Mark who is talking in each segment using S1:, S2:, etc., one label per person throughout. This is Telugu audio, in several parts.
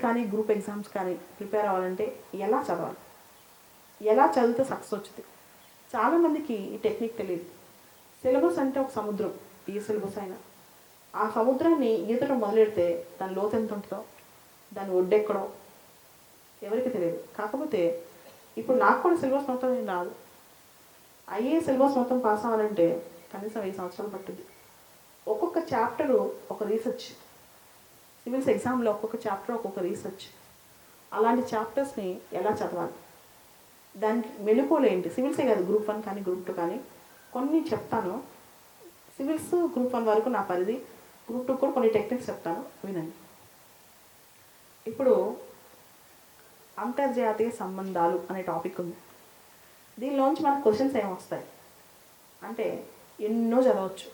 S1: కానీ గ్రూప్ ఎగ్జామ్స్ కానీ ప్రిపేర్ అవ్వాలంటే ఎలా చదవాలి, ఎలా చదివితే సక్సెస్ వచ్చింది? చాలామందికి ఈ టెక్నిక్ తెలియదు. సిలబస్ అంటే ఒక సముద్రం, ఏ సిలబస్ అయినా. ఆ సముద్రాన్ని ఈతడం మొదలెడితే దాని లోతు ఎంత ఉంటుందో, దాని ఒడ్డెక్కడో ఎవరికి తెలియదు. కాకపోతే ఇప్పుడు నాకు కూడా సిలబస్ మొత్తం ఏం రాదు. అయ్యే సిలబస్ మొత్తం పాస్ అవ్వాలంటే కనీసం 5 సంవత్సరాలు పట్టుద్ది. ఒక్కొక్క చాప్టరు ఒక రీసెర్చ్. సివిల్స్ ఎగ్జామ్లో ఒక్కొక్క చాప్టర్ ఒక్కొక్క రీసెర్చ్. అలాంటి చాప్టర్స్ని ఎలా చదవాలి, దానికి మెళుకువలు ఏంటి? సివిల్సే కాదు, గ్రూప్ 1 కానీ గ్రూప్ 2 కానీ కొన్ని చెప్తాను. సివిల్స్ గ్రూప్ 1 వరకు నా పరిధి, గ్రూప్ 2 కూడా కొన్ని టెక్నిక్స్ చెప్తాను, వినండి. ఇప్పుడు అంతర్జాతీయ సంబంధాలు అనే టాపిక్ ఉంది. దీనిలోంచి మనకు క్వశ్చన్స్ ఏమొస్తాయి అంటే ఎన్నో చదవచ్చు.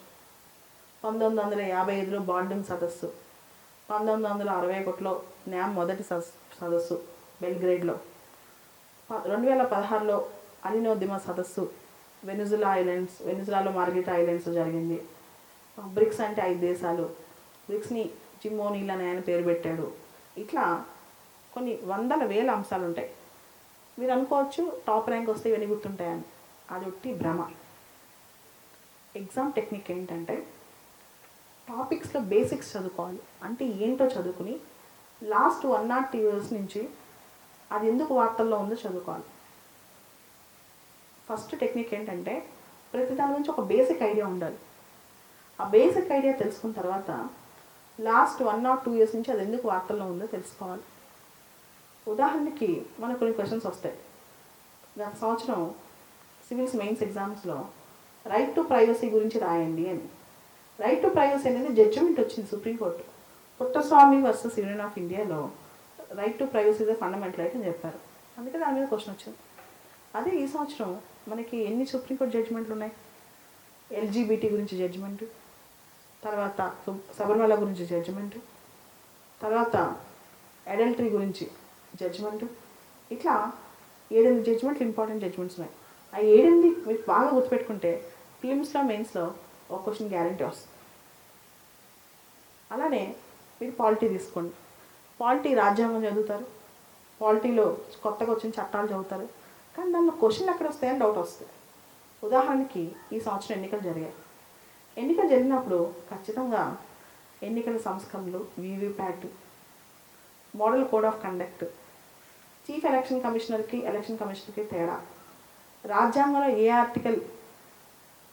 S1: 1955లో బాండింగ్ సదస్సు, 1961లో న్యామ్ మొదటి సదస్సు బెల్గ్రేడ్లో, 2016లో అలినోదిమ సదస్సు వెనిజులాలో మార్గెట్ ఐలాండ్స్ జరిగింది. బ్రిక్స్ అంటే 5 దేశాలు, బ్రిక్స్ని జిమ్ ఓనీల్ అని ఆయన పేరు పెట్టాడు. ఇట్లా కొన్ని వందల వేల అంశాలు ఉంటాయి. మీరు అనుకోవచ్చు టాప్ ర్యాంక్ వస్తే ఇవన్నీ గుర్తుంటాయని. అది ఒట్టి భ్రమ. ఎగ్జామ్ టెక్నిక్ ఏంటంటే టాపిక్స్లో బేసిక్స్ చదువుకోవాలి. అంటే ఏంటో చదువుకుని లాస్ట్ 1 or 2 years నుంచి అది ఎందుకు వార్తల్లో ఉందో చదువుకోవాలి. ఫస్ట్ టెక్నిక్ ఏంటంటే ప్రతి దాని గురించి ఒక బేసిక్ ఐడియా ఉండాలి. ఆ బేసిక్ ఐడియా తెలుసుకున్న తర్వాత లాస్ట్ 1 or 2 years నుంచి అది ఎందుకు వార్తల్లో ఉందో తెలుసుకోవాలి. ఉదాహరణకి మనకు కొన్ని క్వశ్చన్స్ వస్తాయి. గత సంవత్సరం సివిల్స్ మెయిన్స్ ఎగ్జామ్స్లో రైట్ టు ప్రైవసీ గురించి రాయండి అని. రైట్ టు ప్రైవసీ అనేది జడ్జిమెంట్ వచ్చింది Supreme Court. Puttaswamy versus Union of ఇండియాలో right to privacy is fundamental right అని చెప్పారు. అందుకే దాని మీద క్వశ్చన్ వచ్చింది. అదే ఈ సంవత్సరం మనకి ఎన్ని సుప్రీంకోర్టు జడ్జిమెంట్లు ఉన్నాయి? ఎల్జీబీటీ గురించి జడ్జిమెంటు, తర్వాత శబరిమల గురించి జడ్జిమెంటు, తర్వాత అడల్టరీ గురించి జడ్జిమెంటు. ఇట్లా 7 జడ్జిమెంట్లు, ఇంపార్టెంట్ జడ్జిమెంట్స్ ఉన్నాయి. ఆ 7 మీరు బాగా గుర్తుపెట్టుకుంటే ఫిలిమ్స్లో మెయిన్స్లో ఒక క్వశ్చన్ గ్యారంటీ వస్తుంది. అలానే మీరు పాలిటీ తీసుకోండి. పాలిటీ రాజ్యాంగం చదువుతారు, పాలిటీలో కొత్తగా వచ్చిన చట్టాలు చదువుతారు, కానీ దానిలో క్వశ్చన్లు ఎక్కడ వస్తాయని డౌట్ వస్తుంది. ఉదాహరణకి ఈ సంవత్సరం ఎన్నికలు జరిగాయి. ఎన్నికలు జరిగినప్పుడు ఖచ్చితంగా ఎన్నికల సంస్కరణలు, VVPAT, model code of conduct, chief election కమిషనర్కి తేడా, రాజ్యాంగంలో ఏ ఆర్టికల్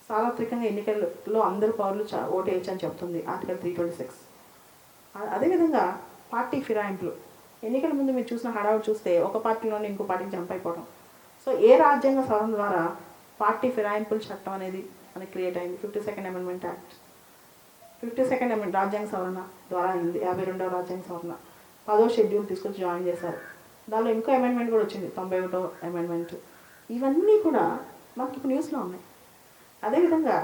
S1: సార్వత్రికంగా ఎన్నికల్లో అందరు పౌరులు ఓటు వేయచ్చు అని చెప్తుంది, ఆర్టికల్ 326. అదేవిధంగా పార్టీ ఫిరాయింపులు. ఎన్నికల ముందు మీరు చూసిన హడావుడు చూస్తే ఒక పార్టీలోనే ఇంకో పార్టీకి జంప్ అయిపోవడం. సో ఏ రాజ్యాంగ సవరణ ద్వారా పార్టీ ఫిరాయింపుల చట్టం అనేది మనకి క్రియేట్ అయింది? 52nd amendment act. 52nd amendment రాజ్యాంగ సవరణ ద్వారా అయింది. 52వ రాజ్యాంగ సవరణ 10వ షెడ్యూల్ తీసుకొచ్చి జాయిన్ చేశారు. దానిలో ఇంకో అమెండ్మెంట్ కూడా వచ్చింది, 91వ అమెండ్మెంట్. ఇవన్నీ కూడా మనకి ఇప్పుడు న్యూస్లో ఉన్నాయి. అదేవిధంగా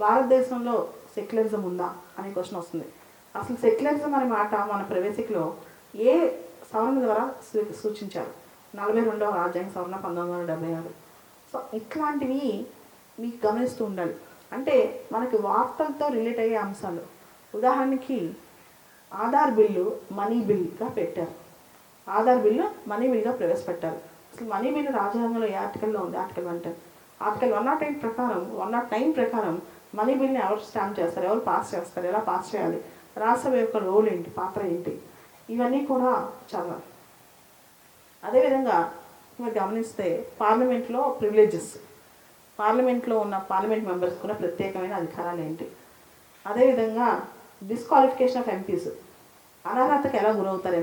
S1: భారతదేశంలో సెక్యులరిజం ఉందా అనే క్వశ్చన్ వస్తుంది. అసలు సెక్యులరిజం అనే మాట మన ప్రవేశికలో ఏ సవరణ ద్వారా సూచించారు? 42వ రాజ్యాంగ సవరణ 1976. సో ఇట్లాంటివి మీకు గమనిస్తూ ఉండాలి. అంటే మనకి వార్తలతో రిలేట్ అయ్యే అంశాలు. ఉదాహరణకి ఆధార్ బిల్లు మనీ బిల్గా పెట్టారు. ఆధార్ బిల్లు మనీ బిల్గా ప్రవేశపెట్టారు. అసలు మనీ బిల్లు రాజ్యాంగంలో ఏ ఆర్టికల్లో ఉంది? ఆర్టికల్ 110. ఆర్టికల్ 108 ప్రకారం 109 ప్రకారం మనీ బిల్ని ఎవరు స్టాంప్ చేస్తారు, ఎవరు పాస్ చేస్తారు, ఎలా పాస్ చేయాలి, రాజ్యసభ యొక్క రోల్ ఏంటి, పాత్ర ఏంటి, ఇవన్నీ కూడా చదవాలి. అదేవిధంగా మీరు గమనిస్తే పార్లమెంట్లో ప్రివిలేజెస్, పార్లమెంట్లో ఉన్న పార్లమెంట్ మెంబర్స్ కూడా ప్రత్యేకమైన అధికారాలు ఏంటి. అదేవిధంగా డిస్క్వాలిఫికేషన్ ఆఫ్ ఎంపీస్, అనర్హతకు ఎలా గురవుతారు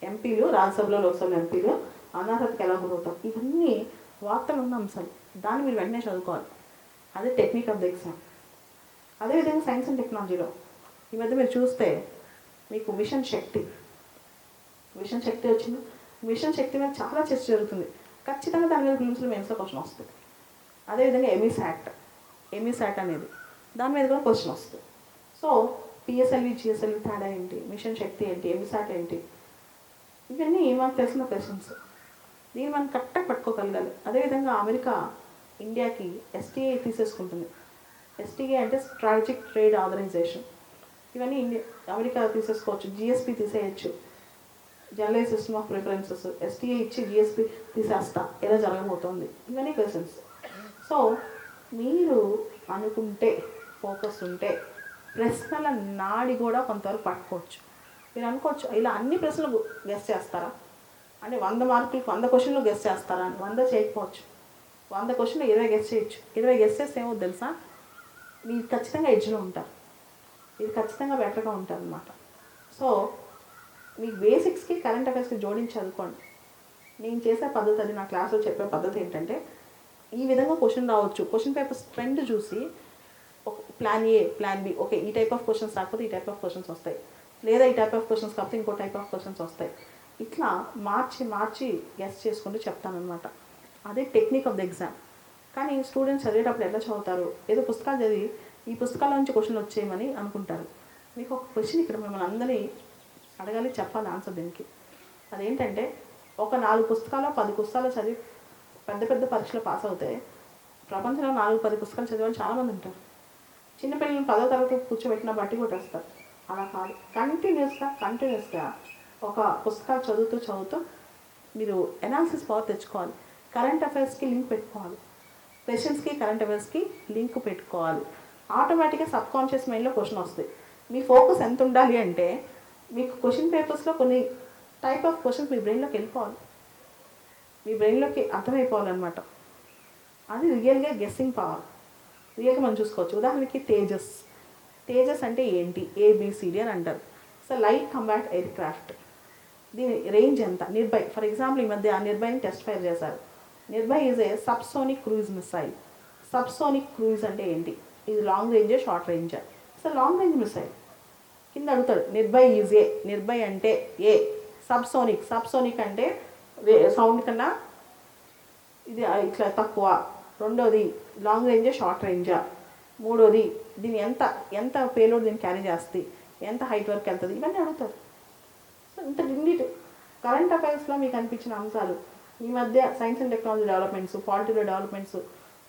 S1: ఎంపీలు రాజ్యసభలో, లోక్సభలో ఎంపీలు అనర్హతకు ఎలా గురవుతారు. ఇవన్నీ వార్తలు ఉన్న అంశాలు. దాన్ని మీరు వెంటనే చదువుకోవాలి. అదే టెక్నిక్ ఆఫ్ ద ఎగ్జామ్. అదేవిధంగా సైన్స్ అండ్ టెక్నాలజీలో ఈ మధ్య మీరు చూస్తే మీకు మిషన్ శక్తి వచ్చింది. మిషన్ శక్తి మీద చాలా చర్చ జరుగుతుంది. ఖచ్చితంగా దాని మీద ఫిలిమ్స్లో మెయిన్స్లో క్వశ్చన్ వస్తుంది. అదేవిధంగా ఎమిసాట్ అనేది దాని మీద కూడా క్వశ్చన్ వస్తుంది. సో పిఎస్ఎల్వి, జిఎస్ఎల్వి తేడా ఏంటి, మిషన్ శక్తి ఏంటి, ఎమిసాట్ ఏంటి, ఇవన్నీ మనకు తెలిసిన క్వశ్చన్స్. దీన్ని మనం కరెక్ట్గా పట్టుకోగలగాలి. అదేవిధంగా అమెరికా ఇండియాకి ఎస్టీఏ తీసేసుకుంటుంది. ఎస్టీఏ అంటే స్ట్రాటజిక్ ట్రేడ్ ఆర్గనైజేషన్. ఇవన్నీ అమెరికా తీసేసుకోవచ్చు. జిఎస్పి తీసేయచ్చు. General system of preferences, STA ఇచ్చి జిఎస్పి తీసేస్తా, ఎలా జరగబోతోంది, ఇవన్నీ క్వశ్చన్స్. సో మీరు అనుకుంటే, ఫోకస్ ఉంటే ప్రశ్నల నాడి కూడా కొంతవరకు పట్టుకోవచ్చు. మీరు అనుకోవచ్చు ఇలా అన్ని ప్రశ్నలు గెస్ చేస్తారా అంటే 100 మార్కులకు 100 క్వశ్చన్లు గెస్ చేస్తారా అని. 100 చేయకపోవచ్చు, 100 క్వశ్చన్లు 20 గెస్ చేయొచ్చు. 20 గెస్ చేస్తే ఏమో తెలుసా, మీరు ఖచ్చితంగా ఎడ్జ్లో ఉంటారు, మీరు ఖచ్చితంగా బెటర్గా ఉంటారు అనమాట. సో మీకు బేసిక్స్కి కరెంట్ అఫైర్స్కి జోడించి చదువుకోండి. నేను చేసే పద్ధతి, అది నా క్లాస్లో చెప్పే పద్ధతి ఏంటంటే, ఈ విధంగా క్వశ్చన్ రావచ్చు, క్వశ్చన్ పేపర్స్ ట్రెండ్ చూసి ఒక plan A, plan B, okay ఈ టైప్ ఆఫ్ క్వశ్చన్స్ రాకపోతే ఈ టైప్ ఆఫ్ క్వశ్చన్స్ వస్తాయి, లేదా ఈ టైప్ ఆఫ్ క్వశ్చన్స్ కాకపోతే ఇంకో టైప్ ఆఫ్ క్వశ్చన్స్ వస్తాయి. ఇట్లా మార్చి మార్చి గెస్ చేసుకుంటూ చెప్తానమాట. అదే టెక్నిక్ ఆఫ్ ద ఎగ్జామ్. కానీ స్టూడెంట్స్ చదివేటప్పుడు ఎలా చదువుతారు, ఏదో పుస్తకాలు చదివి ఈ పుస్తకాల నుంచి క్వశ్చన్లు వచ్చేయమని అనుకుంటారు. మీకు ఒక క్వశ్చన్ ఇక్కడ మిమ్మల్ని అందరినీ అడగాలి, చెప్పాలి ఆన్సర్ దీనికి. అదేంటంటే, ఒక 4 పుస్తకాలు 10 పుస్తకాలు చదివి పెద్ద పెద్ద పరీక్షలు పాస్ అవుతే ప్రపంచంలో 4-10 పుస్తకాలు చదివే వాళ్ళు చాలామంది ఉంటారు. చిన్నపిల్లలను 10వ తరగతి కూర్చోబెట్టిన బట్టి కొట్టేస్తారు. అలా కాదు, కంటిన్యూస్గా ఒక పుస్తకాలు చదువుతూ మీరు ఎనాలిసిస్ పవర్ తెచ్చుకోవాలి. కరెంట్ అఫైర్స్కి లింక్ పెట్టుకోవాలి, క్వశ్చన్స్కి కరెంట్ అఫైర్స్కి లింక్ పెట్టుకోవాలి. ఆటోమేటిక్గా సబ్కాన్షియస్ మైండ్లో క్వశ్చన్ వస్తుంది. మీ ఫోకస్ ఎంత ఉండాలి అంటే, మీకు క్వశ్చన్ పేపర్స్లో కొన్ని టైప్ ఆఫ్ క్వశ్చన్స్ మీ బ్రెయిన్లోకి వెళ్ళిపోవాలి, మీ బ్రెయిన్లోకి అర్థమైపోవాలన్నమాట. అది రియల్గా గెస్సింగ్ పవర్, రియల్గా మనం చూసుకోవచ్చు. ఉదాహరణకి తేజస్ అంటే ఏంటి, ఏబిసిడి అని అంటారు. So light combat air craft, దీని రేంజ్ ఎంత. నిర్భయ్, ఫర్ ఎగ్జాంపుల్ ఈ మధ్య నిర్భయ్ని టెస్ట్ ఫైర్ చేశారు. Nirbhay is a subsonic cruise missile. Subsonic cruise అంటే ఏంటి, ఇది లాంగ్ రేంజా షార్ట్ రేంజా. So long range missile. కింద అడుగుతాడు, నిర్భయ్ ఈజ్ ఏ, నిర్భయ్ అంటే ఏ. సబ్సోనిక్ అంటే సౌండ్ కన్నా ఇది ఇట్లా తక్కువ. రెండోది లాంగ్ రేంజా షార్ట్ రేంజా. మూడోది దీన్ని ఎంత పేలోడ్ దీన్ని క్యారీ చేస్తుంది, ఎంత హైట్ వరకు వెళ్తుంది, ఇవన్నీ అడుగుతారు. సో ఇంత డిగ్నిటీ కరెంట్ అఫైర్స్లో మీకు అనిపించిన అంశాలు, ఈ మధ్య science and technology developments, political developments,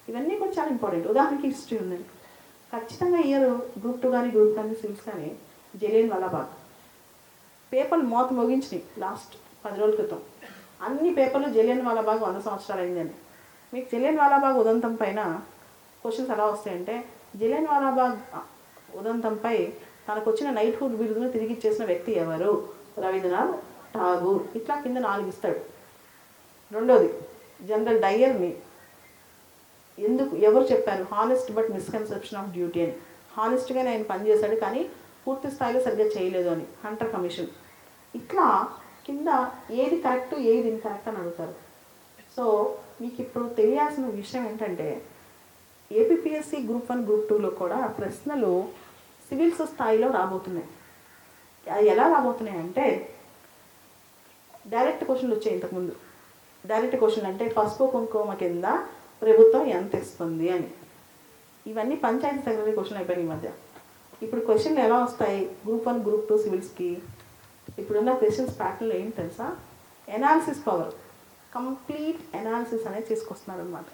S1: ఇవన్నీ కూడా చాలా ఇంపార్టెంట్. ఉదాహరణకి హిస్టరీ ఉందండి, ఖచ్చితంగా ఇయర్ గ్రూప్ 2 కానీ గ్రూప్ 1 సివిల్స్ కానీ జలియన్ వాలాబాగ్ పేపర్లు మోగించినాయి లాస్ట్ 10 రోజుల క్రితం. అన్ని పేపర్లు జలియన్ వాలాబాగ్ 100 సంవత్సరాలు అయిందని. మీకు జలియన్ వాలాబాగ్ ఉదంతం పైన క్వశ్చన్స్ ఎలా వస్తాయంటే, జలియన్ వాలాబాగ్ ఉదంతంపై తనకు వచ్చిన నైట్హుడ్ బిరుదును తిరిగి ఇచ్చేసిన వ్యక్తి ఎవరు, రవీంద్రనాథ్ ఠాగూర్. ఇట్లా కింద 4 ఇస్తాడు. రెండోది జనరల్ డయ్యర్ని ఎవరు చెప్పారు, honest but misconception of duty అని. హానెస్ట్గానే ఆయన పనిచేశాడు కానీ పూర్తి స్థాయిలో సరిగ్గా చేయలేదు అని, హంటర్ కమిషన్. ఇట్లా కింద ఏది కరెక్ట్ ఏది ఇన్కరెక్ట్ అని అడుగుతారు. సో మీకు ఇప్పుడు తెలియాల్సిన విషయం ఏంటంటే, ఏపీపీఎస్సీ గ్రూప్ 1 గ్రూప్ 2లో కూడా ప్రశ్నలు సివిల్స్ స్థాయిలో రాబోతున్నాయి. అది ఎలా రాబోతున్నాయి అంటే, డైరెక్ట్ క్వశ్చన్లు వచ్చాయి ఇంతకుముందు. డైరెక్ట్ క్వశ్చన్లు అంటే పసుపు కుంకుమ కింద ప్రభుత్వం ఎంత ఇస్తుంది అని. ఇవన్నీ పంచాయతీ సెక్రటరీ క్వశ్చన్ అయిపోయినాయి ఈ మధ్య. ఇప్పుడు క్వశ్చన్లు ఎలా వస్తాయి గ్రూప్ 1 గ్రూప్ 2 సివిల్స్కి? ఇప్పుడున్న క్వశ్చన్స్ ప్యాటర్న్లో ఏంటి తెలుసా, ఎనాలిసిస్ పవర్, కంప్లీట్ ఎనాలిసిస్ అనేది తీసుకొస్తున్నారు అనమాట.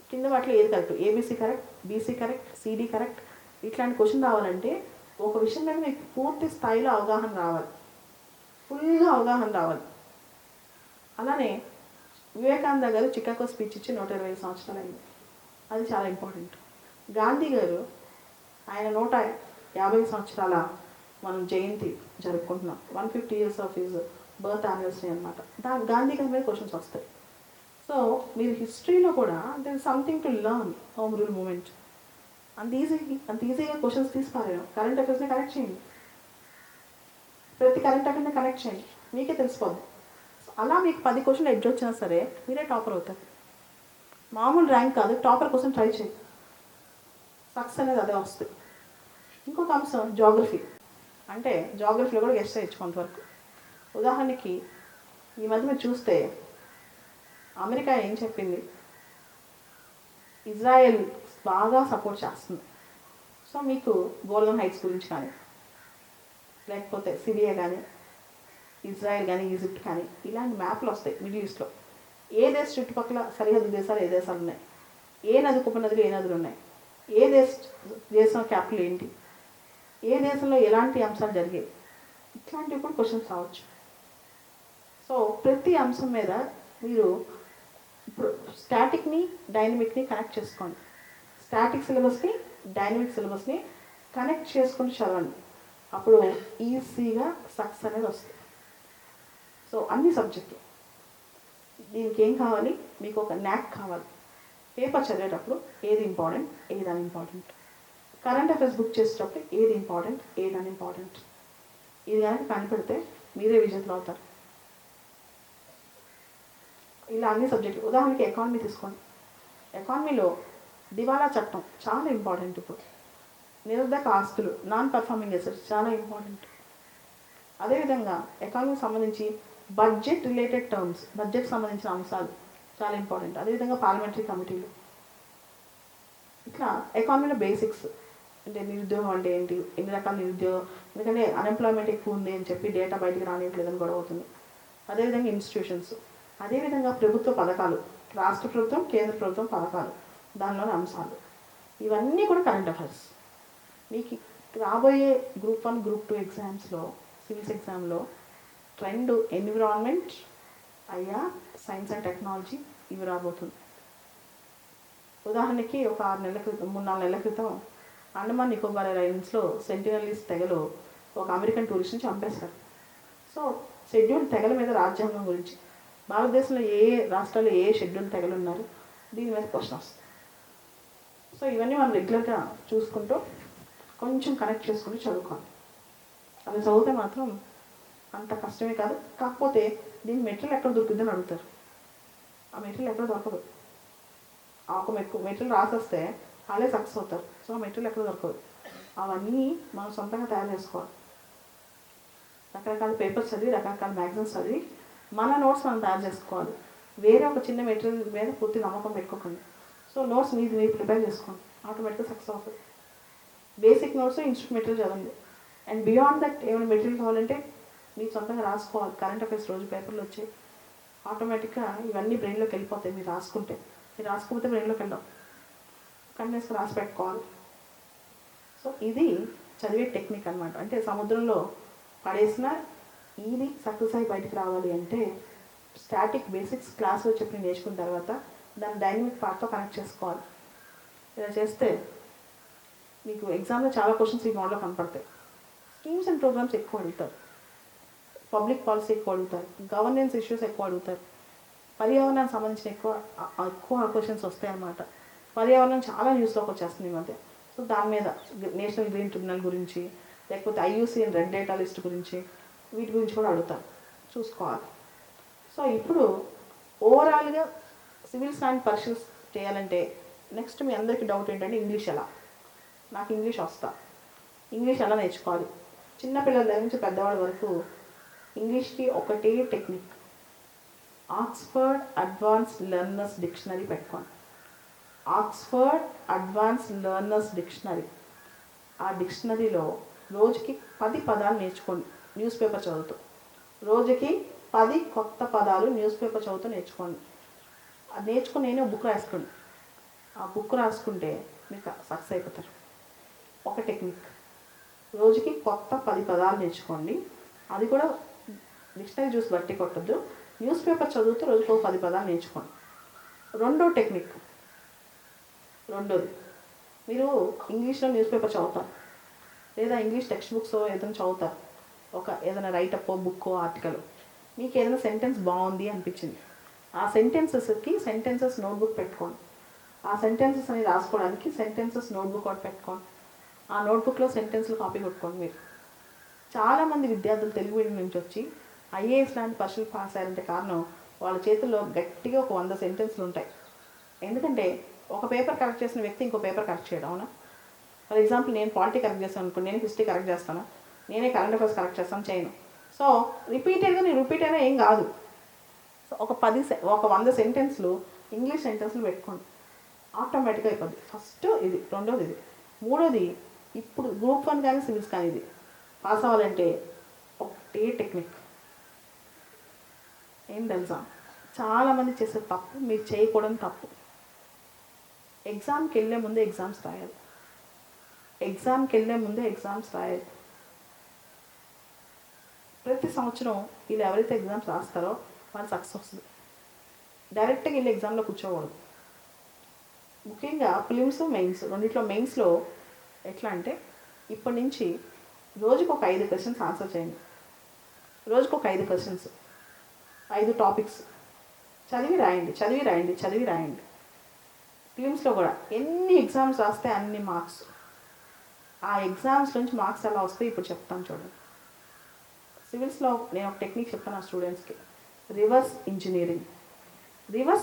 S1: కింద వాటిలో ఏది correct, ABC correct, BC correct, CD correct, ఇట్లాంటి క్వశ్చన్ రావాలంటే ఒక విషయం మీద మీకు పూర్తి స్థాయిలో అవగాహన రావాలి, ఫుల్గా అవగాహన రావాలి. అలానే వివేకానంద గారు చికాగో స్పీచ్ ఇచ్చి 120 సంవత్సరాలు అయింది. అది చాలా ఇంపార్టెంట్. గాంధీ గారు ఆయన 150 సంవత్సరాల మనం జయంతి జరుపుకుంటున్నాం. 150 years of his birth anniversary అనమాట. గాంధీ గారి మీద క్వశ్చన్స్ వస్తాయి. సో మీరు హిస్టరీలో కూడా there is something to learn home rule moment. అంత ఈజీగా క్వశ్చన్స్ తీసుకోలేరు. కరెంట్ అఫైర్స్ని కనెక్ట్ చేయండి, ప్రతి కరెంట్ అఫైర్ని కనెక్ట్ చేయండి, మీకే తెలిసిపోద్ది. అలా మీకు 10 క్వశ్చన్లు ఎడ్జ్ వచ్చినా సరే మీరే టాపర్ అవుతారు. మామూలు ర్యాంక్ కాదు, టాపర్ కోసం ట్రై చేయండి, సక్సెస్ అనేది అదే వస్తుంది. ఇంకొక అంశం జాగ్రఫీ. అంటే జాగ్రఫీలో కూడా గెస్ట్ చేయొచ్చు కొంతవరకు. ఉదాహరణకి ఈ మధ్య మీరు చూస్తే అమెరికా ఏం చెప్పింది, ఇజ్రాయెల్ బాగా సపోర్ట్ చేస్తుంది. సో మీకు గోల్డెన్ హైట్స్ గురించి కానీ, లేకపోతే సిరియా కానీ, ఇజ్రాయెల్ కానీ, ఈజిప్ట్ కానీ, ఇలాంటి మ్యాప్లు వస్తాయి మిడిల్ ఈస్ట్లో. ఏ దేశ చుట్టుపక్కల సరిహద్దు దేశాలు ఏ దేశాలు ఉన్నాయి, ఏ నది ఉపనదులు ఏ నదులు ఉన్నాయి, ఏ దేశం క్యాపిటల్ ఏంటి, ఏ దేశంలో ఎలాంటి అంశాలు జరిగాయి, ఇట్లాంటివి కూడా క్వశ్చన్స్ రావచ్చు. సో ప్రతి అంశం మీద మీరు ఇప్పుడు స్టాటిక్ని డైనమిక్ని కనెక్ట్ చేసుకోండి. స్టాటిక్ సిలబస్ని డైనమిక్ సిలబస్ని కనెక్ట్ చేసుకుంటూ చదవండి. అప్పుడు ఈజీగా సక్సెస్ అనేది వస్తుంది. సో అన్ని సబ్జెక్టులు దీనికి ఏం కావాలి, మీకు ఒక న్యాక్ కావాలి. పేపర్ చదివేటప్పుడు ఏది ఇంపార్టెంట్, ఏది అన్ఇంపార్టెంట్, కరెంట్ అఫైర్స్ బుక్ చేసేటప్పుడు ఏది ఇంపార్టెంట్, ఏది అన్ఇంపార్టెంట్, ఇది కనుక కనిపెడితే మీరే విజేతలు అవుతారు. ఇలా అన్ని సబ్జెక్టులు. ఉదాహరణకి ఎకానమీ తీసుకోండి. ఎకానమీలో దివాలా చట్టం చాలా ఇంపార్టెంట్. ఇప్పుడు నిరర్ధక ఆస్తులు, నాన్ పర్ఫార్మింగ్ అసెట్స్ చాలా ఇంపార్టెంట్. అదేవిధంగా ఎకానమీకి సంబంధించి బడ్జెట్ రిలేటెడ్ టర్మ్స్, బడ్జెట్ సంబంధించిన అంశాలు చాలా ఇంపార్టెంట్. అదేవిధంగా పార్లమెంటరీ కమిటీలు. ఇట్లా ఎకానమీలో బేసిక్స్ అంటే నిరుద్యోగం అంటే ఏంటి, ఎన్ని రకాల నిరుద్యోగం, ఎందుకంటే అన్ఎంప్లాయ్మెంట్ ఎక్కువ ఉంది అని చెప్పి డేటా బయటికి రానియట్లేదని గొడవ అవుతుంది. అదేవిధంగా ఇన్స్టిట్యూషన్స్, అదేవిధంగా ప్రభుత్వ పథకాలు, రాష్ట్ర ప్రభుత్వం కేంద్ర ప్రభుత్వం పథకాలు, దానిలోని అంశాలు, ఇవన్నీ కూడా కరెంట్ అఫైర్స్. మీకు రాబోయే గ్రూప్ 1 గ్రూప్ 2 ఎగ్జామ్స్లో, సివిల్స్ ఎగ్జామ్లో trend environment, science and technology ఇవి రాబోతుంది. ఉదాహరణకి ఒక 6 నెలల క్రితం 3-4 నెలల క్రితం అండమాన్ నికోబార్ ఐలాండ్స్లో సెంటినలీస్ తెగలు ఒక అమెరికన్ టూరిస్ట్ని చంపేశారు. సో షెడ్యూల్ తెగల మీద రాజ్యాంగం గురించి, భారతదేశంలో ఏ రాష్ట్రాల్లో ఏ షెడ్యూల్ తెగలు ఉన్నారు, దీని మీద క్వశ్చన్ వస్తుంది. సో ఇవన్నీ మనం రెగ్యులర్గా చూసుకుంటూ కొంచెం కనెక్ట్ చేసుకుంటూ చదువుకోవాలి. అది చదివితే మాత్రం అంత కష్టమే కాదు. కాకపోతే దీని మెటీరియల్ ఎక్కడ దొరుకుతుందని అడుగుతారు. ఆ మెటీరియల్ ఎక్కడ దొరకదు. ఒక మెటీరియల్ రాసేస్తే వాళ్ళే సక్సెస్ అవుతారు. సో ఆ మెటీరియల్ ఎక్కడ దొరకదు. అవన్నీ మనం సొంతంగా తయారు చేసుకోవాలి. రకరకాల పేపర్స్ చదివి, రకరకాల మ్యాగజైన్స్ చదివి మన నోట్స్ మనం తయారు చేసుకోవాలి. వేరే ఒక చిన్న మెటీరియల్ మీద పూర్తి నమ్మకం పెట్టుకోకండి. సో నోట్స్ మీరు ప్రిపేర్ చేసుకోండి, ఆటోమేటిక్గా సక్సెస్ అవుతుంది. బేసిక్ నోట్స్ ఇన్స్టిట్యూట్ మెటీరియల్ చదవండి. అండ్ బియాండ్ దట్ ఏమైనా మెటీరియల్ కావాలంటే మీరు సొంతంగా రాసుకోవాలి. కరెంట్ అఫైర్స్ రోజు పేపర్లు వచ్చాయి, ఆటోమేటిక్గా ఇవన్నీ బ్రెయిన్లోకి వెళ్ళిపోతాయి. మీరు రాసుకుంటే, మీరు రాసుకోకపోతే బ్రెయిన్లోకి వెళ్ళాం. కంటిన్యూస్గా రాసి పెట్టుకోవాలి. సో ఇది చదివే టెక్నిక్ అనమాట. అంటే సముద్రంలో పడేసిన ఇది సక్సెస్ అయి బయటికి రావాలి అంటే స్టాటిక్ బేసిక్స్ క్లాస్లో చెప్పి నేర్చుకున్న తర్వాత దాన్ని డైనమిక్ పార్ట్తో కనెక్ట్ చేసుకోవాలి. ఇలా చేస్తే మీకు ఎగ్జామ్లో చాలా క్వశ్చన్స్ ఈ మోడల్లో కనపడతాయి. స్కీమ్స్ అండ్ ప్రోగ్రామ్స్ ఎక్కువ అడుగుతారు, పబ్లిక్ పాలసీ ఎక్కువ అడుగుతారు, గవర్నెన్స్ ఇష్యూస్ ఎక్కువ అడుగుతారు, పర్యావరణానికి సంబంధించిన ఎక్కువ క్వశ్చన్స్ వస్తాయి అన్నమాట. పర్యావరణం చాలా న్యూస్లోకి వచ్చేస్తుంది ఈ మధ్య. సో దాని మీద నేషనల్ గ్రీన్ ట్రిబ్యునల్ గురించి, లేకపోతే IUCN రెడ్ డేటా లిస్ట్ గురించి, వీటి గురించి కూడా అడుగుతారు, చూసుకోవాలి. సో ఇప్పుడు ఓవరాల్గా సివిల్ స్టాండ్ పరీక్షలు చేయాలంటే నెక్స్ట్ మీ అందరికీ డౌట్ ఏంటంటే ఇంగ్లీష్ ఎలా, నాకు ఇంగ్లీష్ వస్తా, ఇంగ్లీష్ ఎలా నేర్చుకోవాలి. చిన్నపిల్లల దగ్గర నుంచి పెద్దవాళ్ళ వరకు ఇంగ్లీష్కి ఒకటే technique, Oxford advanced learner's dictionary పెట్టుకోండి. Oxford advanced learner's dictionary. ఆ డిక్షనరీలో రోజుకి 10 పదాలు నేర్చుకోండి న్యూస్ పేపర్ చదువుతూ. రోజుకి 10 కొత్త పదాలు న్యూస్ పేపర్ చదువుతూ నేర్చుకోండి. అది నేర్చుకుని నేనే బుక్ రాసుకోండి. ఆ బుక్ రాసుకుంటే మీకు సక్సెస్ అయిపోతారు. ఒక టెక్నిక్, రోజుకి కొత్త 10 పదాలు నేర్చుకోండి. అది కూడా డిక్షనరీ చూసి బట్టి కొట్టద్దు, న్యూస్ పేపర్ చదువుతూ రోజుకు 10 పదాలు నేర్చుకోండి. రెండో టెక్నిక్, రెండోది మీరు ఇంగ్లీష్లో న్యూస్ పేపర్ చదువుతారు, లేదా ఇంగ్లీష్ టెక్స్ట్ బుక్స్ ఏదైనా చదువుతారు, ఏదైనా రైటప్ బుక్ ఆర్టికల్, మీకు ఏదైనా సెంటెన్స్ బాగుంది అనిపించింది, ఆ సెంటెన్సెస్ నోట్బుక్ పెట్టుకోండి. ఆ సెంటెన్సెస్ అని రాసుకోవడానికి సెంటెన్సెస్ నోట్బుక్ ఒకటి పెట్టుకోండి. ఆ నోట్బుక్లో సెంటెన్స్లు కాపీ కొట్టుకోండి. మీరు చాలామంది విద్యార్థులు తెలుగు మీడియం నుంచి వచ్చి IAS లాంటి పరీక్షలు పాస్ అయ్యారంటే కారణం వాళ్ళ చేతుల్లో గట్టిగా ఒక 100 సెంటెన్స్లు ఉంటాయి. ఎందుకంటే ఒక పేపర్ కరెక్ట్ చేసిన వ్యక్తి ఇంకో పేపర్ కరెక్ట్ చేయడం. అవునా? ఫర్ ఎగ్జాంపుల్ నేను పాలిటీ కరెక్ట్ చేస్తాను అనుకోండి, నేను హిస్టరీ కరెక్ట్ చేస్తాను, నేనే కరెంట్ అఫైర్స్ కరెక్ట్ చేస్తాను, చేయను. సో నేను రిపీట్ అయినా ఏం కాదు. సో ఒక 100 సెంటెన్స్లు ఇంగ్లీష్ సెంటెన్స్లు పెట్టుకోండి, ఆటోమేటిక్గా అయిపోద్ది. ఫస్ట్ ఇది, రెండోది ఇది, మూడోది ఇప్పుడు గ్రూప్ 1 కానీ సివిల్స్ కానీ ఇది పాస్ అవ్వాలంటే ఒకటే టెక్నిక్. ఏం తెలుసా, చాలామంది చేసే తప్పు, మీరు చేయకూడని తప్పు. ఎగ్జామ్కి వెళ్ళే ముందే ఎగ్జామ్స్ రాయాలి. ప్రతి సంవత్సరం వీళ్ళు ఎవరైతే ఎగ్జామ్స్ రాస్తారో వాళ్ళు సక్సెస్ వస్తుంది. డైరెక్ట్గా వీళ్ళు ఎగ్జామ్లో కూర్చోకూడదు. ముఖ్యంగా ప్రిలిమ్స్ మెయిన్స్ రెండిట్లో మెయిన్స్లో ఎట్లా అంటే ఇప్పటి నుంచి రోజుకు ఒక 5 క్వశ్చన్స్ ఆన్సర్ చేయండి. రోజుకు ఒక 5 క్వశ్చన్స్, 5 టాపిక్స్ చదివి రాయండి. ప్రిలిమ్స్లో కూడా ఎన్ని ఎగ్జామ్స్ రాస్తే అన్ని మార్క్స్. ఆ ఎగ్జామ్స్ నుంచి మార్క్స్ ఎలా వస్తాయి ఇప్పుడు చెప్తాను చూడండి. సివిల్స్లో నేను ఒక టెక్నిక్ చెప్తాను ఆ స్టూడెంట్స్కి. రివర్స్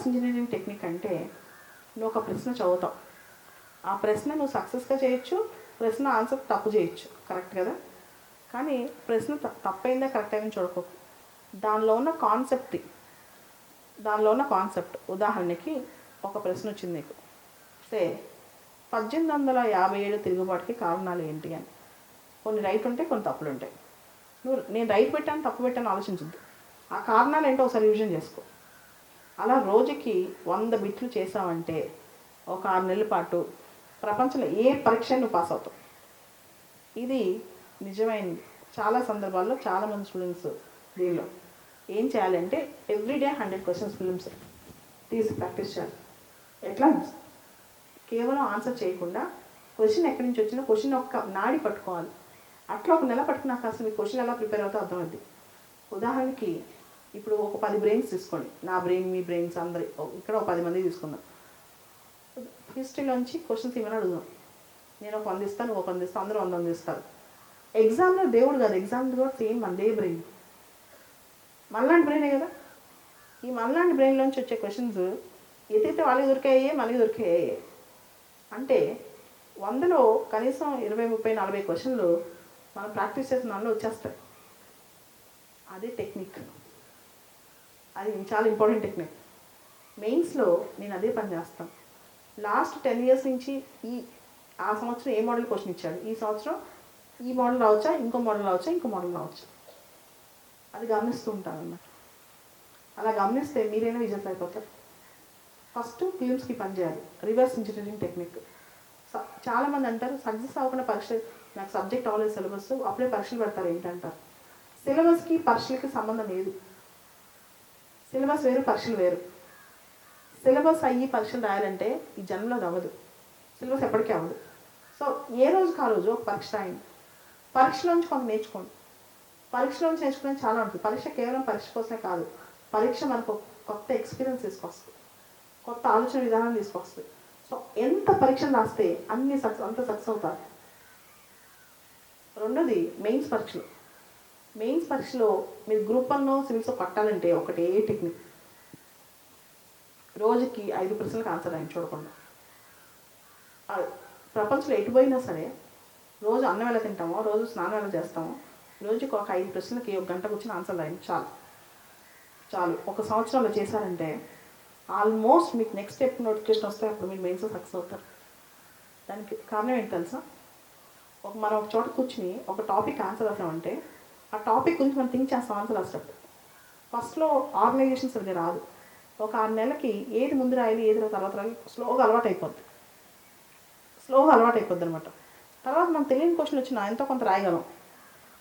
S1: ఇంజనీరింగ్ టెక్నిక్ అంటే నువ్వు ఒక ప్రశ్న చదువుతావు, ఆ ప్రశ్న నువ్వు సక్సెస్గా చేయొచ్చు, ప్రశ్న ఆన్సర్ తప్పు చేయొచ్చు, కరెక్ట్ కదా. కానీ ప్రశ్న తప్పైందా కరెక్ట్ అయిందని చూడకపోకు, దానిలో ఉన్న కాన్సెప్ట్. ఉదాహరణకి ఒక ప్రశ్న వచ్చింది నీకు, సే 1857 తిరుగుబాటుకి కారణాలు ఏంటి అని. కొన్ని రైట్ ఉంటాయి, కొన్ని తప్పులు ఉంటాయి. నేను రైట్ పెట్టాను తప్పు పెట్టాను ఆలోచించద్దు, ఆ కారణాలు ఏంటో ఒకసారి రివిజన్ చేసుకో. అలా రోజుకి 100 బిట్లు చేసావంటే ఒక 6 నెలల పాటు ప్రపంచంలో ఏ పరీక్ష నువ్వు పాస్ అవుతావు. ఇది నిజమైనది. చాలా సందర్భాల్లో చాలామంది స్టూడెంట్స్ దీనిలో ఏం చేయాలంటే ఎవ్రీడే 100 క్వశ్చన్స్ ఫిలిమ్స్ తీసి ప్రాక్టీస్ చేయాలి. ఎట్లా కేవలం ఆన్సర్ చేయకుండా క్వశ్చన్ ఎక్కడి నుంచి వచ్చినా క్వశ్చన్ ఒక్క నాడి పట్టుకోవాలి. అట్లా ఒక నెల పట్టుకున్నాక అసలు మీ క్వశ్చన్ ఎలా ప్రిపేర్ అవుతుందో అర్థమవుద్ది. ఉదాహరణకి ఇప్పుడు ఒక 10 బ్రెయిన్స్ తీసుకోండి, నా బ్రెయిన్ మీ బ్రెయిన్స్ అందరి ఇక్కడ ఒక 10 మంది తీసుకుందాం. హిస్టరీలోంచి క్వశ్చన్స్ ఏమైనా అడుగుదాం. నేను ఒక 100 ఇస్తాను, నువ్వు ఒక 100 ఇస్తాను, అందరూ 100 ఇస్తారు. ఎగ్జామ్లో దేవుడు కాదు, ఎగ్జామ్లో కూడా సేమ్ మనదే బ్రెయిన్, మనలాంటి బ్రెయినే కదా. ఈ మనలాంటి బ్రెయిన్లోంచి వచ్చే క్వశ్చన్స్ ఏదైతే వాళ్ళకి దొరికాయే మనకి దొరికాయే అంటే 100లో కనీసం 20, 30, 40 క్వశ్చన్లు మనం ప్రాక్టీస్ చేసిన దానిలో వచ్చేస్తాయి. అదే టెక్నిక్, అది చాలా ఇంపార్టెంట్ టెక్నిక్. మెయిన్స్లో నేను అదే పని చేస్తాను. లాస్ట్ 10 years నుంచి ఆ సంవత్సరం ఏ మోడల్ క్వశ్చన్ ఇచ్చాడు, ఈ సంవత్సరం ఈ మోడల్ రావచ్చా, ఇంకో మోడల్ రావచ్చా, అది గమనిస్తూ ఉంటాను అన్నమాట. అలా గమనిస్తే మీరైనా విజయం అయిపోతారు. ఫస్ట్ ఫిలిమ్స్కి పని చేయాలి. Reverse engineering technique. చాలామంది అంటారు సక్సెస్ అవ్వకుండా పరీక్ష, నాకు సబ్జెక్ట్ అవ్వలేదు సిలబస్, అప్పుడే పరీక్షలు పెడతారు ఏంటంటారు. సిలబస్కి పరీక్షలకి సంబంధం లేదు. సిలబస్ వేరు, పరీక్షలు వేరు. సిలబస్ అయ్యి పరీక్షలు రాయాలంటే ఈ జన్మలో అది అవ్వదు, సిలబస్ ఎప్పటికీ అవ్వదు. సో ఏ రోజుకి ఆ రోజు ఒక పరీక్ష రాయండి. పరీక్షలోంచి కొంత నేర్చుకోండి. పరీక్షలోంచి నేర్చుకునే చాలా ఉంటుంది. పరీక్ష కేవలం పరీక్ష కోసమే కాదు, పరీక్ష మనకు కొత్త ఎక్స్పీరియన్స్ తీసుకొస్తుంది, కొత్త ఆలోచన విధానం తీసుకొస్తుంది. సో ఎంత పరీక్షలు రాస్తే అంత సక్సెస్ అవుతారు. రెండోది మెయిన్స్ పరీక్షలో మీరు గ్రూప్ 1 సివిల్స్లో పట్టాలంటే ఒకటే టెక్నిక్. రోజుకి 5 ప్రశ్నలకు ఆన్సర్ రాయండి చూడకుండా. ప్రపంచంలో ఎటు పోయినా సరే రోజు అన్నం ఎలా తింటామో, రోజు స్నానం ఎలా చేస్తామో, రోజుకి ఒక 5 ప్రశ్నలకి 1 గంట కూర్చొని ఆన్సర్ రాయండి చాలు. ఒక సంవత్సరంలో చేశారంటే ఆల్మోస్ట్ మీకు నెక్స్ట్ స్టెప్ నోటిఫికేషన్ వస్తే అప్పుడు మీరు మెయిన్స్లో సక్సెస్ అవుతారు. దానికి కారణం ఏంటి తెలుసా? మనం ఒక చోట కూర్చుని ఒక టాపిక్ ఆన్సర్ రాసామంటే ఆ టాపిక్ గురించి మనం థింక్ చేస్తాం ఆన్సర్ రాసేటప్పుడు. ఫస్ట్లో ఆర్గనైజేషన్ సరిగ్గా రాదు. ఒక 6 నెలలకి ఏది ముందు రాయాలి ఏది తర్వాత రాయాలి స్లోగా అలవాటు అయిపోద్ది అనమాట. తర్వాత మనం తెలియని క్వశ్చన్ వచ్చినా ఎంతో కొంత రాయగలం.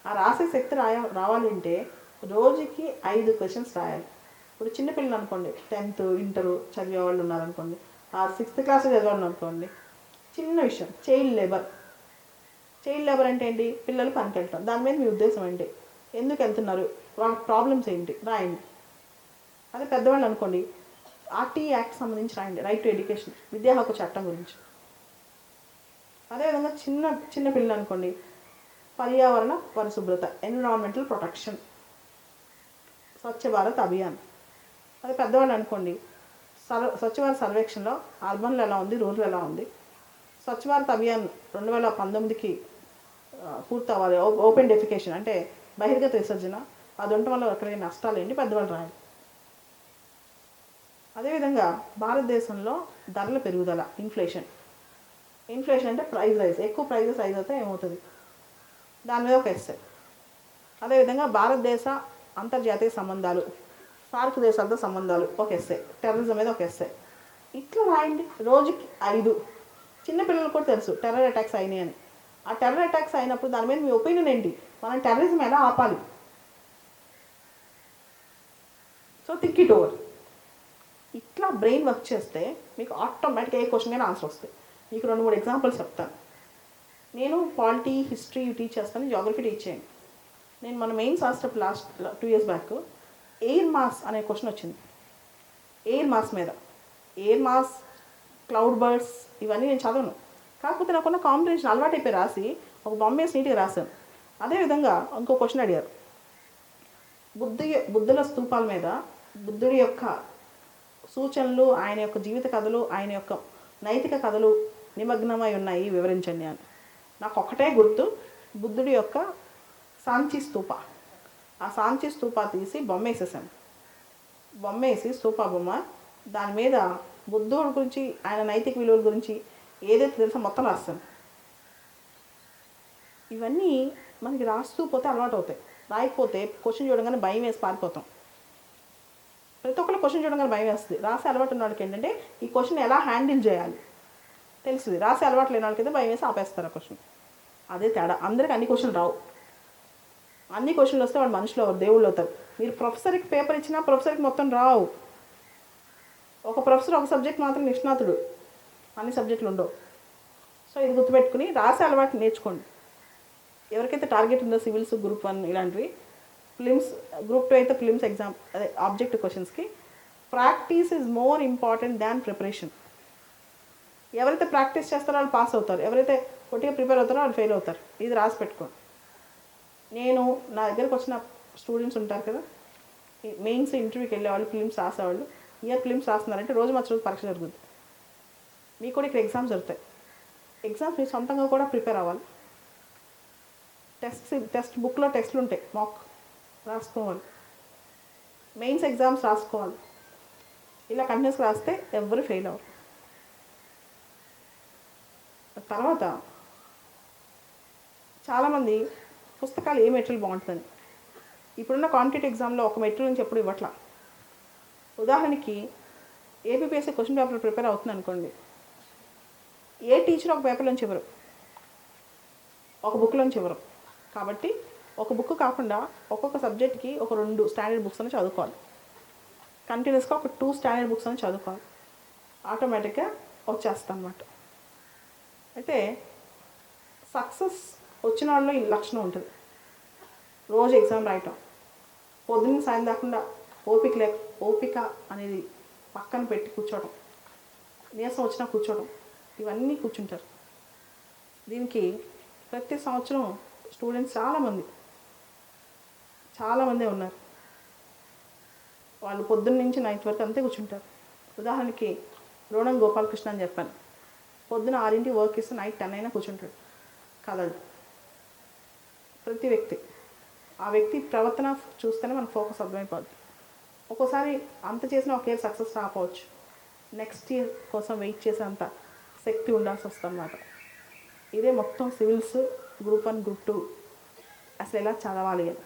S1: ఆ రాసే శక్తి రావాలంటే రోజుకి 5 క్వశ్చన్స్ రాయాలి. ఇప్పుడు చిన్నపిల్లలు అనుకోండి, 10th ఇంటర్ చదివే వాళ్ళు ఉన్నారనుకోండి, ఆ 6th క్లాస్ చదివేవాళ్ళు అనుకోండి. చిన్న విషయం, చైల్డ్ లేబర్ అంటే ఏంటి? పిల్లలు పనికి వెళ్తాం. దాని మీద మీ ఉద్దేశం ఏంటి? ఎందుకు వెళ్తున్నారు? వాళ్ళ ప్రాబ్లమ్స్ ఏంటి? రాయండి. అదే పెద్దవాళ్ళు అనుకోండి, ఆర్టీ యాక్ట్ సంబంధించి రాయండి, రైట్ టు ఎడ్యుకేషన్, విద్యా హక్కు చట్టం గురించి. అదేవిధంగా చిన్న పిల్లలు అనుకోండి, పర్యావరణ పరిశుభ్రత, ఎన్విరాన్మెంటల్ ప్రొటెక్షన్, స్వచ్ఛ భారత్ అభియాన్. అదే పెద్దవాళ్ళు అనుకోండి, స్వచ్ఛ భారత్ సర్వేక్షణలో అర్బన్లో ఎలా ఉంది, రూరల్ ఎలా ఉంది, స్వచ్ఛ భారత్ అభియాన్ 2019కి పూర్తి అవ్వాలి, ఓపెన్ డెఫికేషన్ అంటే బహిర్గత విసర్జన, అది ఉండటం వల్ల కలిగే నష్టాలు ఏంటి, పెద్దవాళ్ళు రాయాలి. అదేవిధంగా భారతదేశంలో ధరల పెరుగుదల, ఇన్ఫ్లేషన్ అంటే ప్రైస్ రైజ్, ఎక్కువ ప్రైజెస్ రైజ్ అయితే ఏమవుతుంది, దాని మీద ఒక ఎస్సే. అదేవిధంగా భారతదేశ అంతర్జాతీయ సంబంధాలు, సార్క్ దేశాలతో సంబంధాలు ఒక ఎస్సే, టెర్రరిజం మీద ఒక ఎస్సే. ఇట్లా రాయండి రోజుకి 5. చిన్నపిల్లలకు కూడా తెలుసు టెర్రర్ అటాక్స్ అయినాయి అని. ఆ టెర్రర్ అటాక్స్ అయినప్పుడు దాని మీద మీ ఒపీనియన్ ఏంటి, మనం టెర్రరిజం ఎలా ఆపాలి, సో థింక్ ఇట్ ఓవర్. ఇట్లా బ్రెయిన్ వర్క్ చేస్తే మీకు ఆటోమేటిక్గా ఏ క్వశ్చన్ అయినా ఆన్సర్ వస్తాయి. మీకు 2-3 ఎగ్జాంపుల్స్ చెప్తాను. నేను పాలిటీ, హిస్టరీ టీచ్ చేస్తాను, జాగ్రఫీ టీచ్ చేయండి. నేను మన మెయిన్స్ రాసేటప్పుడు last 2 years back air mass అనే క్వశ్చన్ వచ్చింది. ఎయిర్ మాస్ మీద, ఎయిర్ మాస్, క్లౌడ్ బర్డ్స్ ఇవన్నీ నేను చదవను. కాకపోతే నాకున్న కాంబినేషన్ అలవాటు అయిపోయి రాసి ఒక బొమ్మ వేసి నీట్గా రాశాను. అదేవిధంగా ఇంకో క్వశ్చన్ అడిగారు, బుద్ధుల స్తూపాల మీద బుద్ధుడి యొక్క సూచనలు, ఆయన యొక్క జీవిత కథలు, ఆయన యొక్క నైతిక కథలు నిమగ్నమై ఉన్నాయి, వివరించండి అని. నాకు ఒకటే గుర్తు, బుద్ధుడి యొక్క సాంచి స్తూప. ఆ సాంచి స్తూప తీసి బొమ్మ వేసేసాను. బొమ్మ వేసి స్తూప బొమ్మ, దాని మీద బుద్ధుడి గురించి, ఆయన నైతిక విలువల గురించి ఏదైతే తెలుసో మొత్తం రాస్తాను. ఇవన్నీ మనకి రాస్తూ పోతే అలవాటు అవుతాయి. రాయకపోతే క్వశ్చన్ చూడగానే భయం వేసి పారిపోతాం. ప్రతి ఒక్కరు క్వశ్చన్ చూడగానే భయం వేస్తుంది. రాసే అలవాటు ఉన్న వాళ్ళకి ఏంటంటే ఈ క్వశ్చన్ ఎలా హ్యాండిల్ చేయాలి తెలుస్తుంది. రాసే అలవాటు లేని వాళ్ళకైతే భయం వేసి ఆపేస్తారు ఆ క్వశ్చన్. అదే తేడా. అందరికీ అన్ని క్వశ్చన్లు రావు. అన్ని క్వశ్చన్లు వస్తే వాడు మనుషులు అవుతారు, దేవుళ్ళు అవుతారు. మీరు ప్రొఫెసర్కి పేపర్ ఇచ్చినా ప్రొఫెసర్కి మొత్తం రావు. ఒక ప్రొఫెసర్ ఒక సబ్జెక్ట్ మాత్రం నిష్ణాతుడు, అన్ని సబ్జెక్టులు ఉండవు. సో ఇది గుర్తుపెట్టుకుని రాసే అలవాటు నేర్చుకోండి. ఎవరికైతే టార్గెట్ ఉందో సివిల్స్, గ్రూప్ 1 ఇలాంటివి, ఫిలిమ్స్ గ్రూప్ 2 అయితే ఫిలిమ్స్ ఎగ్జామ్ అదే ఆబ్జెక్టివ్ క్వశ్చన్స్కి practice is more important than preparation. ఎవరైతే ప్రాక్టీస్ చేస్తారో వాళ్ళు పాస్ అవుతారు, ఎవరైతే కొట్టిగా ప్రిపేర్ అవుతారో వాళ్ళు ఫెయిల్ అవుతారు. ఇది రాసి పెట్టుకోండి. నేను నా దగ్గరకు వచ్చిన స్టూడెంట్స్ ఉంటారు కదా, మెయిన్స్ ఇంటర్వ్యూకి వెళ్ళేవాళ్ళు, ఫిలిమ్స్ రాసేవాళ్ళు. ఇయర్ ఫిలిమ్స్ రాస్తున్నారంటే రోజు మార్చి రోజు పరీక్ష జరుగుతుంది. మీకు కూడా ఇక్కడ ఎగ్జామ్స్ జరుగుతాయి. ఎగ్జామ్స్ మీరు సొంతంగా కూడా ప్రిపేర్ అవ్వాలి. టెక్స్ట్ బుక్లో టెస్ట్లు ఉంటాయి, మాక్ రాసుకోవాలి. మెయిన్స్ ఎగ్జామ్స్ రాసుకోవాలి. ఇలా కంటిన్యూస్గా రాస్తే ఎవరు ఫెయిల్ అవ్వరు. తర్వాత చాలామంది పుస్తకాలు ఏ మెటీరియల్ బాగుంటుందని, ఇప్పుడున్న కాంపిటేటివ్ ఎగ్జామ్లో ఒక మెటీరియల్ నుంచి ఎప్పుడు ఇవ్వట్లా. ఉదాహరణకి ఏపీపీఎస్సీ క్వశ్చన్ పేపర్ ప్రిపేర్ అవుతుంది అనుకోండి, ఏ టీచర్ ఒక పేపర్ నుంచి ఇవ్వరు, ఒక బుక్లోంచి ఇవ్వరు. కాబట్టి ఒక బుక్ కాకుండా ఒక్కొక్క సబ్జెక్ట్కి ఒక 2 స్టాండర్డ్ బుక్స్ అని చదువుకోవాలి. కంటిన్యూస్గా ఒక 2 స్టాండర్డ్ బుక్స్ అని చదువుకోవాలి. ఆటోమేటిక్గా వచ్చేస్తాం అన్నమాట. అయితే సక్సెస్ వచ్చిన వాళ్ళలో ఈ లక్షణం ఉంటుంది. రోజు ఎగ్జామ్ రాయటం, పొద్దున్న సాయం దాకుండా ఓపిక అనేది పక్కన పెట్టి కూర్చోవడం, నీరసం వచ్చినా కూర్చోవడం, ఇవన్నీ కూర్చుంటారు. దీనికి ప్రతి సంవత్సరం స్టూడెంట్స్ చాలామంది ఉన్నారు. వాళ్ళు పొద్దున్న నుంచి 9th వరకు అంతే కూర్చుంటారు. ఉదాహరణకి రోణం గోపాలకృష్ణ అని చెప్పాను, పొద్దున 6ంటికి వర్క్ ఇస్తే నైట్ 10 అయినా కూర్చుంటాడు, కదలడు. ప్రతి వ్యక్తి ఆ వ్యక్తి ప్రవర్తన చూస్తేనే మనకు ఫోకస్ అర్థమైపోద్ది. ఒక్కోసారి అంత చేసినా ఒక ఇయర్ సక్సెస్ రాకపోవచ్చు, నెక్స్ట్ ఇయర్ కోసం వెయిట్ చేసేంత శక్తి ఉండాల్సి వస్తుంది అన్నమాట. ఇదే మొత్తం సివిల్స్, గ్రూప్ 1, గ్రూప్ 2 అసలు ఎలా చదవాలి అని.